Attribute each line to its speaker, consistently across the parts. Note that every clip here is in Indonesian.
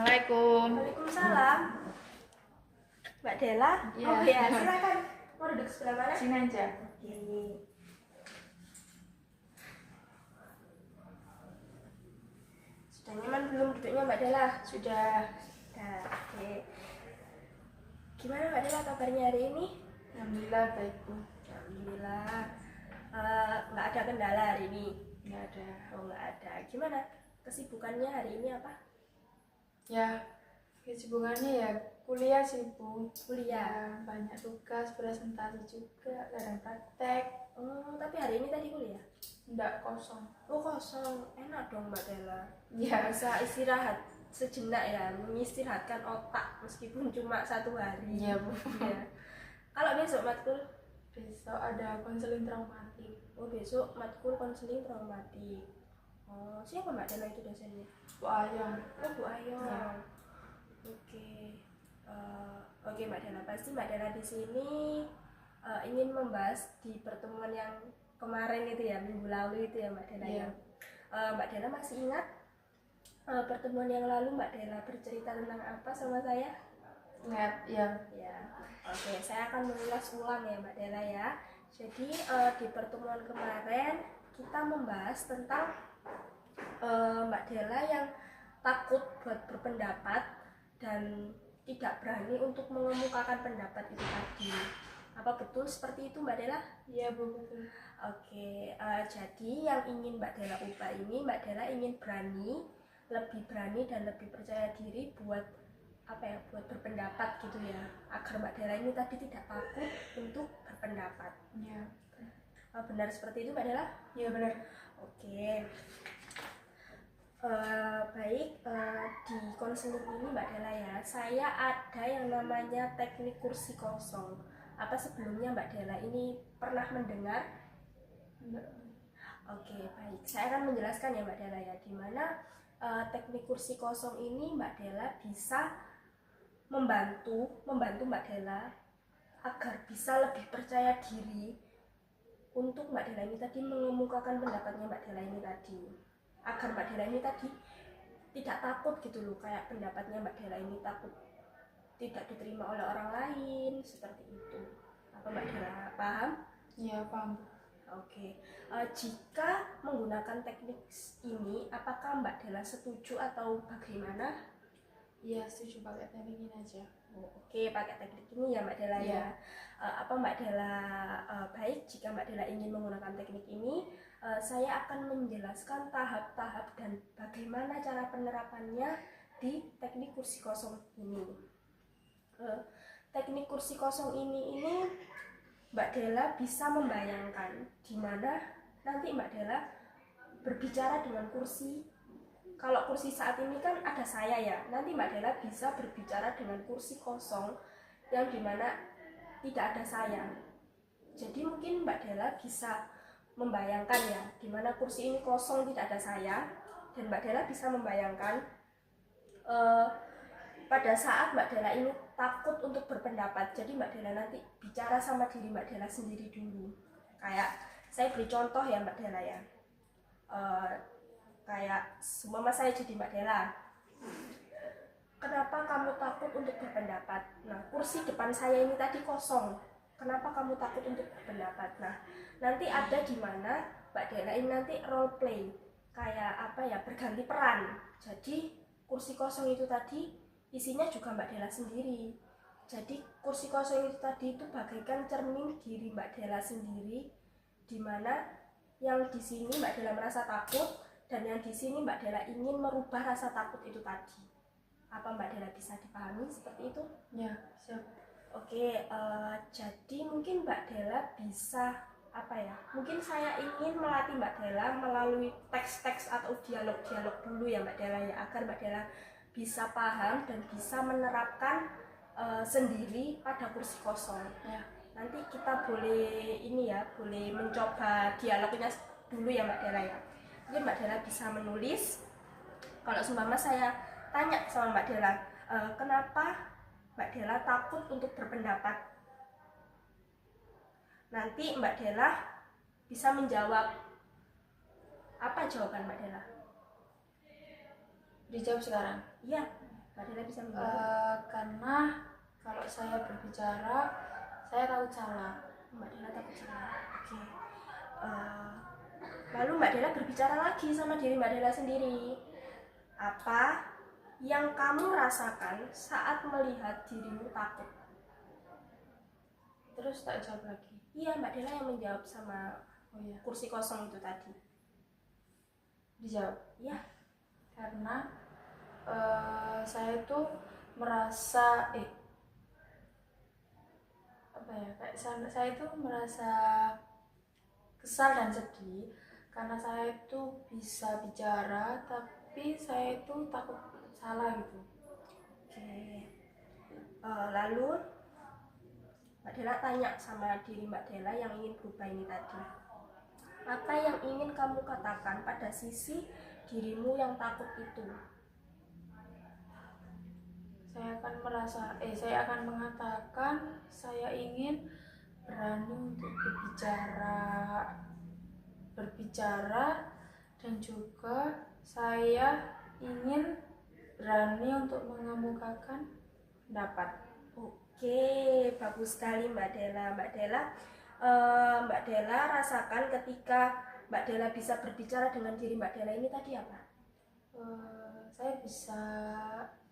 Speaker 1: Assalamualaikum.
Speaker 2: Waalaikumsalam. Mbak Dela?
Speaker 1: Iya.
Speaker 2: Oh ya, silakan. Mau duduk sebelah mana?
Speaker 1: Sini aja.
Speaker 2: Oke. Sudah nyaman belum duduknya Mbak Dela?
Speaker 1: Sudah.
Speaker 2: Nah, oke. Gimana Mbak Dela kabarnya hari ini?
Speaker 1: Alhamdulillah baik, Bu.
Speaker 2: Alhamdulillah. Nggak ada kendala hari ini?
Speaker 1: Nggak ada.
Speaker 2: Oh, nggak ada. Gimana kesibukannya hari ini apa?
Speaker 1: Ya, kesibukannya ya kuliah sih, Bu.
Speaker 2: Kuliah.
Speaker 1: Ya, banyak tugas, presentasi juga, kadang praktek.
Speaker 2: Oh, tapi hari ini tadi kuliah?
Speaker 1: Nggak kosong.
Speaker 2: Oh, kosong. Enak dong Mbak Dela.
Speaker 1: Ya,
Speaker 2: Bisa istirahat sejenak ya, mengistirahatkan otak meskipun cuma 1 hari.
Speaker 1: Iya, Bu.
Speaker 2: Ya. Kalau besok matkul,
Speaker 1: Besok ada konseling traumatik.
Speaker 2: oh besok matkul konseling traumatik. Oh, siapa Mbak Dela itu dosennya?
Speaker 1: Bu Ayong.
Speaker 2: Oh, Bu Ayo.
Speaker 1: Ya.
Speaker 2: Oke. Oke Mbak Dela, pasti Mbak Dela di sini ingin membahas di pertemuan yang kemarin itu ya, minggu lalu itu ya Mbak Dela.
Speaker 1: Iya.
Speaker 2: Ya. Mbak Dela masih ingat pertemuan yang lalu Mbak Dela bercerita tentang apa sama saya?
Speaker 1: Ingat, ya.
Speaker 2: Ya, oke, saya akan mengulas ulang ya Mbak Dela ya. Jadi di pertemuan kemarin kita membahas tentang Mbak Dela yang takut buat berpendapat dan tidak berani untuk mengemukakan pendapat itu tadi. Apa betul seperti itu Mbak Dela?
Speaker 1: Iya, Bu, betul.
Speaker 2: Oke, jadi yang ingin Mbak Dela ubah ini, Mbak Dela ingin lebih berani dan lebih percaya diri buat apa ya, buat berpendapat gitu ya, agar Mbak Dela ini tadi tidak takut untuk berpendapat.
Speaker 1: Ya.
Speaker 2: Benar seperti itu Mbak Dela?
Speaker 1: Iya, benar.
Speaker 2: Oke. Baik, di konseling ini Mbak Dela ya, saya ada yang namanya teknik kursi kosong. Apa sebelumnya Mbak Dela ini pernah mendengar?
Speaker 1: Enggak.
Speaker 2: Oke, baik. Saya akan menjelaskan ya Mbak Dela ya, di mana teknik kursi kosong ini Mbak Dela bisa membantu Mbak Dela agar bisa lebih percaya diri untuk Mbak Dela ini tadi mengemukakan pendapatnya Mbak Dela ini tadi, agar Mbak Dela ini tadi tidak takut gitu loh, kayak pendapatnya Mbak Dela ini takut tidak diterima oleh orang lain seperti itu. Apa Mbak Dela paham?
Speaker 1: Iya, paham.
Speaker 2: Oke, jika menggunakan teknik ini, apakah Mbak Dela setuju atau bagaimana?
Speaker 1: Iya, setuju pakai teknik ini aja.
Speaker 2: Oke, pakai teknik ini ya Mbak Dela ya.
Speaker 1: Iya.
Speaker 2: Apa Mbak Dela baik jika Mbak Dela ingin menggunakan teknik ini, saya akan menjelaskan tahap-tahap dan bagaimana cara penerapannya di teknik kursi kosong ini. Teknik kursi kosong ini Mbak Dela bisa membayangkan di mana nanti Mbak Dela berbicara dengan kursi. Kalau kursi saat ini kan ada saya ya, nanti Mbak Dela bisa berbicara dengan kursi kosong yang dimana tidak ada saya. Jadi mungkin Mbak Dela bisa membayangkan ya, dimana kursi ini kosong tidak ada saya, dan Mbak Dela bisa membayangkan pada saat Mbak Dela ini takut untuk berpendapat. Jadi Mbak Dela nanti bicara sama diri Mbak Dela sendiri dulu. Kayak saya beri contoh ya Mbak Dela ya. Kayak seumpama saya jadi Mbak Dela. Kenapa kamu takut untuk berpendapat? Nah, kursi depan saya ini tadi kosong. Kenapa kamu takut untuk berpendapat? Nah, nanti ada di mana Mbak Dela ini nanti role play. Kayak apa ya, berganti peran. Jadi kursi kosong itu tadi isinya juga Mbak Dela sendiri. Jadi kursi kosong itu tadi itu bagaikan cermin diri Mbak Dela sendiri, di mana yang di sini Mbak Dela merasa takut dan yang di sini Mbak Dela ingin merubah rasa takut itu tadi. Apa Mbak Dela bisa dipahami seperti itu?
Speaker 1: Ya, siap.
Speaker 2: Oke, jadi mungkin Mbak Dela bisa apa ya? Mungkin saya ingin melatih Mbak Dela melalui teks-teks atau dialog-dialog dulu ya Mbak Dela ya, agar Mbak Dela bisa paham dan bisa menerapkan sendiri pada kursi kosong.
Speaker 1: Ya.
Speaker 2: Nanti kita boleh ini ya, boleh mencoba dialognya dulu ya Mbak Dela ya. Mungkin Mbak Dela bisa menulis. Kalau seumpama saya tanya sama Mbak Dela, kenapa Mbak Dela takut untuk berpendapat? Nanti Mbak Dela bisa menjawab. Apa jawaban Mbak Dela?
Speaker 1: Dijawab sekarang.
Speaker 2: Iya, Mbak Dela bisa menjawab.
Speaker 1: Karena kalau saya berbicara saya takut salah.
Speaker 2: Mbak Dela takut salah. Oke. Lalu Mbak Dela berbicara lagi sama diri Mbak Dela sendiri. Apa yang kamu rasakan saat melihat dirimu takut?
Speaker 1: Terus tak jawab lagi.
Speaker 2: Iya, Mbak Dela yang menjawab sama
Speaker 1: Oh iya,
Speaker 2: kursi kosong itu tadi.
Speaker 1: dijawab.
Speaker 2: Iya.
Speaker 1: Karena saya itu merasa apa ya, kayak saya itu merasa kesal dan sedih karena saya itu bisa bicara tapi saya itu takut salah gitu.
Speaker 2: Oke. Lalu Mbak Dela tanya sama diri Mbak Dela yang ingin berubah ini tadi. Apa yang ingin kamu katakan pada sisi dirimu yang takut itu?
Speaker 1: Saya akan mengatakan saya ingin berani untuk berbicara dan juga saya ingin berani untuk mengemukakan pendapat.
Speaker 2: Oke, bagus sekali Mbak Dela. Mbak Dela rasakan ketika Mbak Dela bisa berbicara dengan diri Mbak Dela ini tadi apa?
Speaker 1: Saya bisa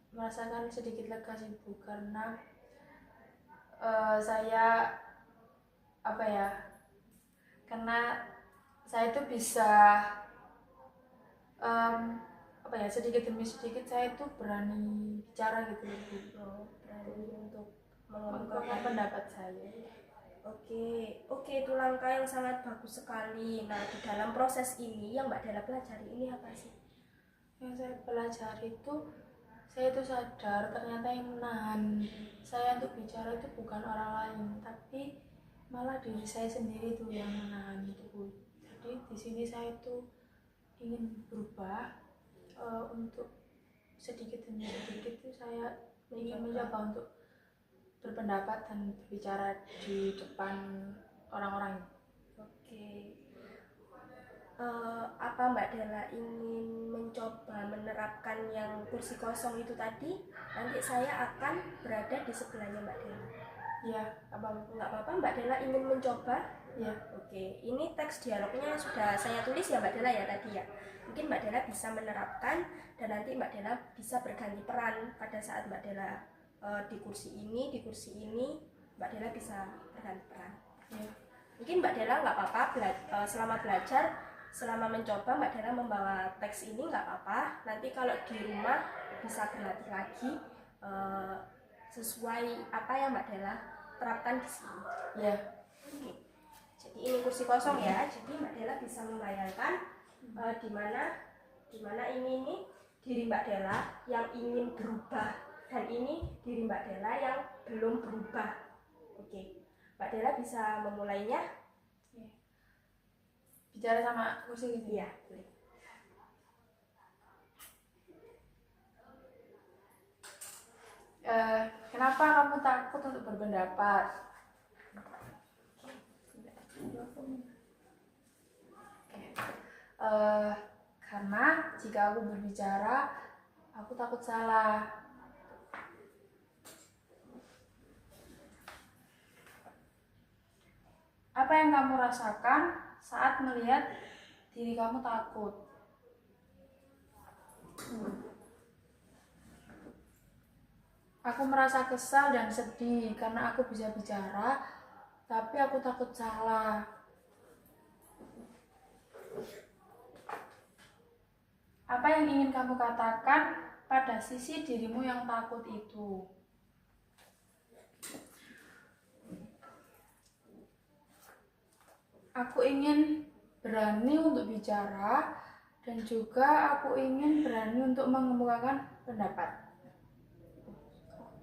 Speaker 1: merasakan sedikit lega sih Bu, karena saya karena saya itu bisa sedikit demi sedikit saya itu berani bicara gitu Bu.
Speaker 2: Berani untuk
Speaker 1: Mengungkapkan pendapat saya.
Speaker 2: Oke, itu langkah yang sangat bagus sekali. Nah, di dalam proses ini yang Mbak Dela pelajari ini apa sih?
Speaker 1: Yang saya pelajari itu, saya itu sadar ternyata yang menahan saya untuk bicara itu bukan orang lain, tapi malah diri saya sendiri itu yang menahan itu Bu. Jadi di sini saya itu ingin berubah, untuk sedikit demi sedikit itu saya ingin mencoba untuk berpendapat dan berbicara di depan orang-orang.
Speaker 2: Oke. Apa Mbak Dela ingin mencoba menerapkan yang kursi kosong itu tadi? Nanti saya akan berada di sebelahnya Mbak Dela.
Speaker 1: Ya,
Speaker 2: Nggak apa-apa Mbak Dela ingin mencoba?
Speaker 1: ya.
Speaker 2: Oke, ini teks dialognya sudah saya tulis ya Mbak Dela ya tadi ya. Mungkin Mbak Dela bisa menerapkan dan nanti Mbak Dela bisa berganti peran pada saat Mbak Dela di kursi ini Mbak Dela bisa berganti peran.
Speaker 1: Ya.
Speaker 2: Mungkin Mbak Dela nggak apa-apa selama belajar, selama mencoba Mbak Dela membawa teks ini nggak apa-apa. Nanti kalau di rumah bisa berlatih lagi sesuai apa yang Mbak Dela terapkan di sini.
Speaker 1: Ya.
Speaker 2: Oke. Jadi ini kursi kosong ya. Jadi Mbak Dela bisa membayangkan di mana ini diri Mbak Dela yang ingin berubah dan ini diri Mbak Dela yang belum berubah. Oke. Mbak Dela bisa memulainya.
Speaker 1: Bicara sama kursi gitu.
Speaker 2: Iya, boleh.
Speaker 1: Kenapa kamu takut untuk berpendapat? Karena jika aku berbicara, aku takut salah. Apa yang kamu rasakan saat melihat diri kamu takut? Aku merasa kesal dan sedih karena aku bisa bicara, tapi aku takut salah. Apa yang ingin kamu katakan pada sisi dirimu yang takut itu? Aku ingin berani untuk bicara dan juga aku ingin berani untuk mengemukakan pendapat.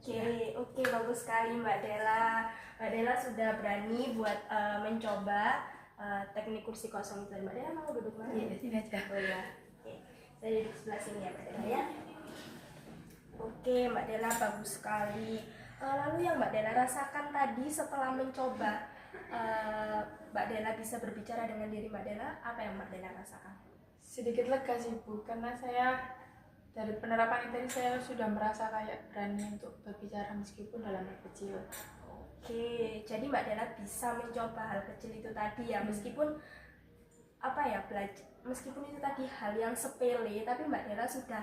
Speaker 2: Oke, bagus sekali Mbak Dela. Mbak Dela sudah berani buat mencoba teknik kursi kosong itu. Mbak Dela mau duduk mana?
Speaker 1: Iya, di sini aja.
Speaker 2: Oh ya. Oke. Saya duduk sebelah sini ya Mbak Dela ya. Oke, Mbak Dela bagus sekali. Lalu yang Mbak Dela rasakan tadi setelah mencoba Mbak Dela bisa berbicara dengan diri Mbak Dela, apa yang Mbak Dela rasakan?
Speaker 1: Sedikit lega sih Bu, karena saya dari penerapan itu tadi saya sudah merasa kayak berani untuk berbicara meskipun dalam hal kecil.
Speaker 2: Oke, jadi Mbak Dela bisa mencoba hal kecil itu tadi ya, meskipun apa ya, belajar, meskipun itu tadi hal yang sepele, tapi Mbak Dela sudah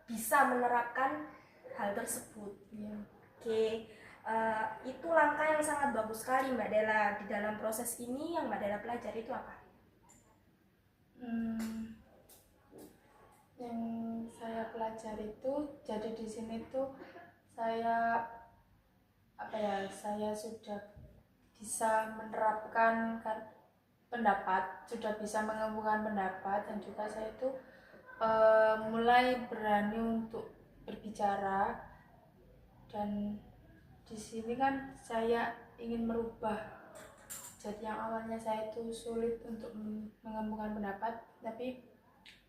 Speaker 2: bisa menerapkan hal tersebut.
Speaker 1: Iya.
Speaker 2: Oke, itu langkah yang sangat bagus sekali Mbak Dela. Di dalam proses ini yang Mbak Dela pelajari itu apa?
Speaker 1: Yang saya pelajari itu, jadi di sini tuh saya saya sudah bisa menerapkan pendapat, sudah bisa mengemukakan pendapat, dan juga saya itu mulai berani untuk berbicara. Dan di sini kan saya ingin merubah, jadi yang awalnya saya itu sulit untuk mengemukakan pendapat, tapi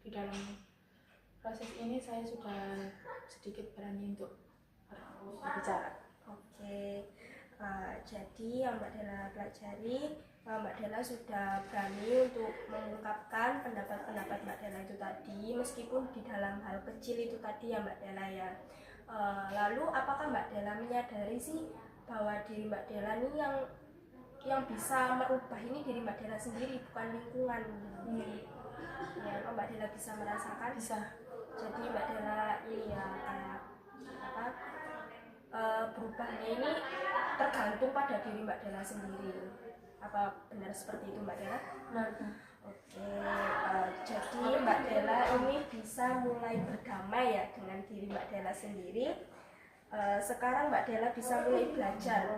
Speaker 1: di dalam proses ini saya sudah sedikit berani untuk berbicara.
Speaker 2: Oke, jadi yang Mbak Dela pelajari, Mbak Dela sudah berani untuk mengungkapkan pendapat-pendapat Mbak Dela itu tadi, meskipun di dalam hal kecil itu tadi ya Mbak Dela ya. Lalu apakah Mbak Dela menyadari sih bahwa diri Mbak Dela ini yang bisa merubah ini diri Mbak Dela sendiri, bukan lingkungan. Ya, Mbak Dela bisa merasakan?
Speaker 1: Bisa.
Speaker 2: Jadi Mbak Dela ini ya kayak apa, berubahnya ini tergantung pada diri Mbak Dela sendiri. Apa benar seperti itu Mbak Dela?
Speaker 1: Benar.
Speaker 2: Oke, jadi Mbak Dela ini bisa mulai berdamai ya dengan diri Mbak Dela sendiri. Sekarang Mbak Dela bisa mulai belajar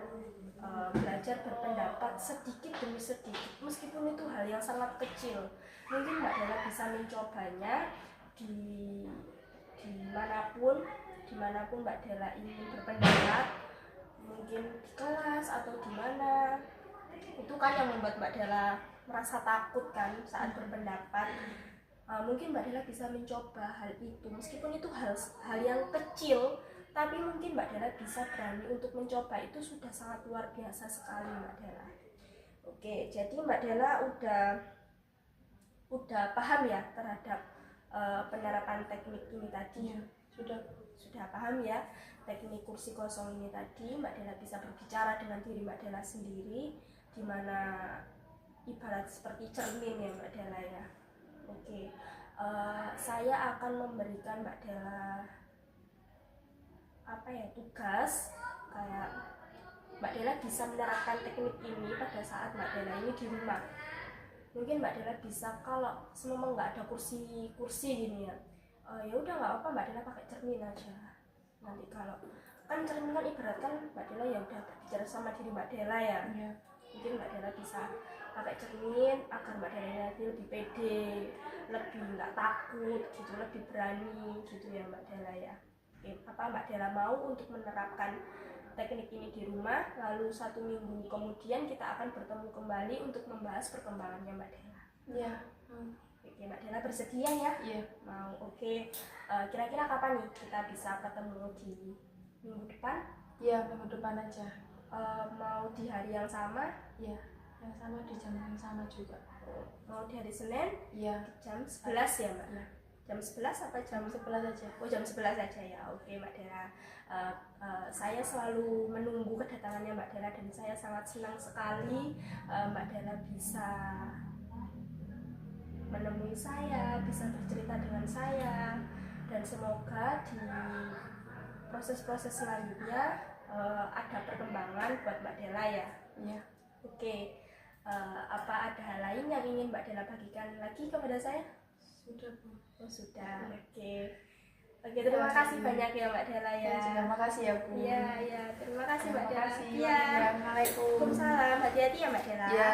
Speaker 2: berpendapat sedikit demi sedikit, meskipun itu hal yang sangat kecil. Mungkin Mbak Dela bisa mencobanya dimanapun Mbak Dela ingin berpendapat, mungkin di kelas atau di mana. Itu kan yang membuat Mbak Dela merasa takut kan saat berpendapat. Mungkin Mbak Dela bisa mencoba hal itu, meskipun itu hal yang kecil, tapi mungkin Mbak Dela bisa berani untuk mencoba. Itu sudah sangat luar biasa sekali Mbak Dela. Oke, jadi Mbak Dela udah paham ya terhadap penerapan teknik ini tadi.
Speaker 1: Ya,
Speaker 2: sudah paham ya teknik kursi kosong ini tadi. Mbak Dela bisa berbicara dengan diri Mbak Dela sendiri, dimana ibarat seperti cermin ya Mbak Dela ya. Oke, saya akan memberikan Mbak Dela tugas, kayak Mbak Dela bisa menerapkan teknik ini pada saat Mbak Dela ini di rumah. Mungkin Mbak Dela bisa, kalau semua nggak ada kursi gini ya, ya udah nggak apa, Mbak Dela pakai cermin aja. Nanti kalau kan cermin kan ibaratkan Mbak Dela ya udah berbicara sama diri Mbak Dela ya. Mungkin Mbak Dela bisa pakai cermin agar Mbak Dela nanti lebih pede, lebih nggak takut gitu, lebih berani gitu ya Mbak Dela ya. Oke, Mbak Dela mau untuk menerapkan teknik ini di rumah, lalu 1 minggu kemudian kita akan bertemu kembali untuk membahas perkembangannya Mbak Dela.
Speaker 1: Iya.
Speaker 2: Oke, Mbak Dela bersedia ya?
Speaker 1: Iya.
Speaker 2: Mau. Oke, kira-kira kapan nih kita bisa ketemu di minggu depan?
Speaker 1: Iya, minggu depan aja.
Speaker 2: Mau di hari yang sama?
Speaker 1: Iya, yang sama, di jam yang sama juga.
Speaker 2: Mau di hari Senin?
Speaker 1: Iya.
Speaker 2: Jam 11 ya Mbak?
Speaker 1: Iya.
Speaker 2: Jam 11 apa jam
Speaker 1: 11 aja?
Speaker 2: Oh, jam 11 aja ya. Oke Mbak Dela. Saya selalu menunggu kedatangannya Mbak Dela, dan saya sangat senang sekali Mbak Dela bisa menemui saya, bisa bercerita dengan saya, dan semoga di proses-proses selanjutnya ada perkembangan buat Mbak Dela ya.
Speaker 1: Iya.
Speaker 2: Oke, apa ada hal lain yang ingin Mbak Dela bagikan lagi kepada saya?
Speaker 1: Sudah, Bu.
Speaker 2: Oh, sudah. Oke, terima kasih banyak ya Mbak Dela ya.
Speaker 1: Terima kasih ya, Bu.
Speaker 2: Iya, terima kasih Mbak Dela.
Speaker 1: Iya. Assalamualaikum.
Speaker 2: Waalaikumsalam. Hati-hati ya Mbak Dela.
Speaker 1: Iya.